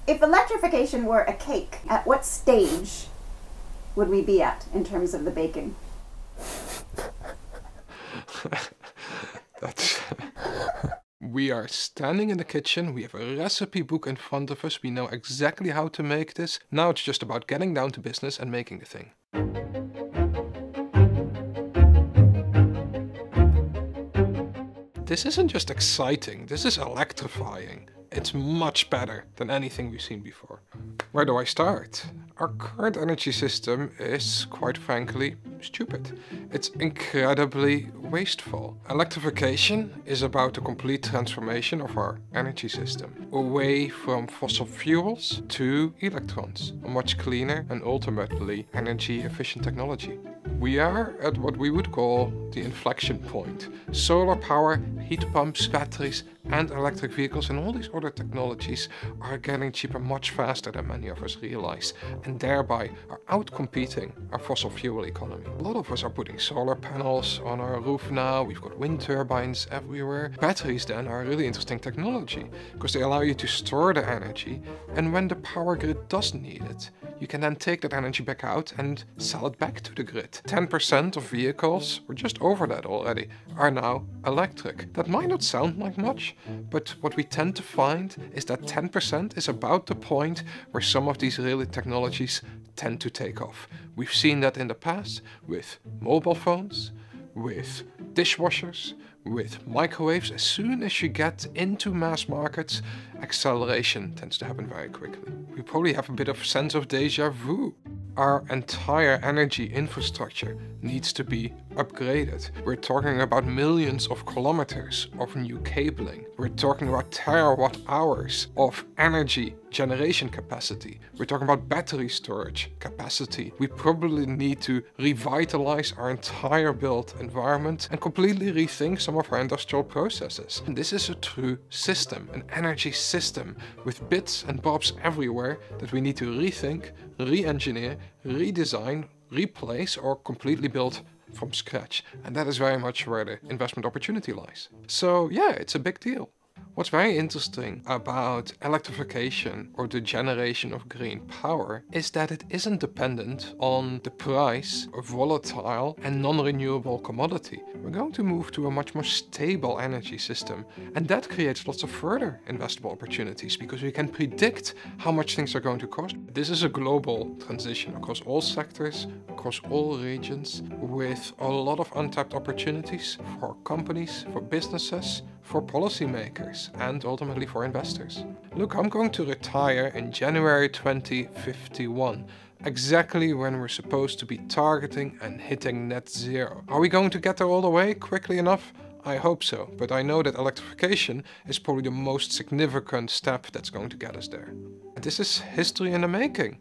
If electrification were a cake, at what stage would we be at in terms of the baking? We are standing in the kitchen, we have a recipe book in front of us, we know exactly how to make this. Now it's just about getting down to business and making the thing. This isn't just exciting, this is electrifying. It's much better than anything we've seen before. Where do I start? Our current energy system is, quite frankly, stupid. It's incredibly wasteful. Electrification is about the complete transformation of our energy system, away from fossil fuels to electrons, a much cleaner and ultimately energy efficient technology. We are at what we would call the inflection point. Solar power, heat pumps, batteries and electric vehicles and all these other technologies are getting cheaper much faster than many of us realize, and thereby are outcompeting our fossil fuel economy. A lot of us are putting solar panels on our roof now, we've got wind turbines everywhere. Batteries then are a really interesting technology because they allow you to store the energy, and when the power grid does need it, you can then take that energy back out and sell it back to the grid. 10% of vehicles, or just over that already, are now electric. That might not sound like much, but what we tend to find is that 10% is about the point where some of these really technologies tend to take off. We've seen that in the past with mobile phones, with dishwashers, with microwaves. As soon as you get into mass markets, acceleration tends to happen very quickly. We probably have a bit of sense of déjà vu. Our entire energy infrastructure needs to be upgraded. We're talking about millions of kilometers of new cabling. We're talking about terawatt hours of energy generation capacity. We're talking about battery storage capacity. We probably need to revitalize our entire built environment and completely rethink some of our industrial processes. And this is a true system, an energy system with bits and bobs everywhere that we need to rethink, re-engineer, redesign, replace or completely build from scratch. And that is very much where the investment opportunity lies. So yeah, it's a big deal. What's very interesting about electrification or the generation of green power is that it isn't dependent on the price of volatile and non-renewable commodity. We're going to move to a much more stable energy system, and that creates lots of further investable opportunities because we can predict how much things are going to cost. This is a global transition across all sectors, across all regions, with a lot of untapped opportunities for companies, for businesses, for policymakers and ultimately for investors. Look, I'm going to retire in January 2051, exactly when we're supposed to be targeting and hitting net zero. Are we going to get there all the way quickly enough? I hope so, but I know that electrification is probably the most significant step that's going to get us there. And this is history in the making.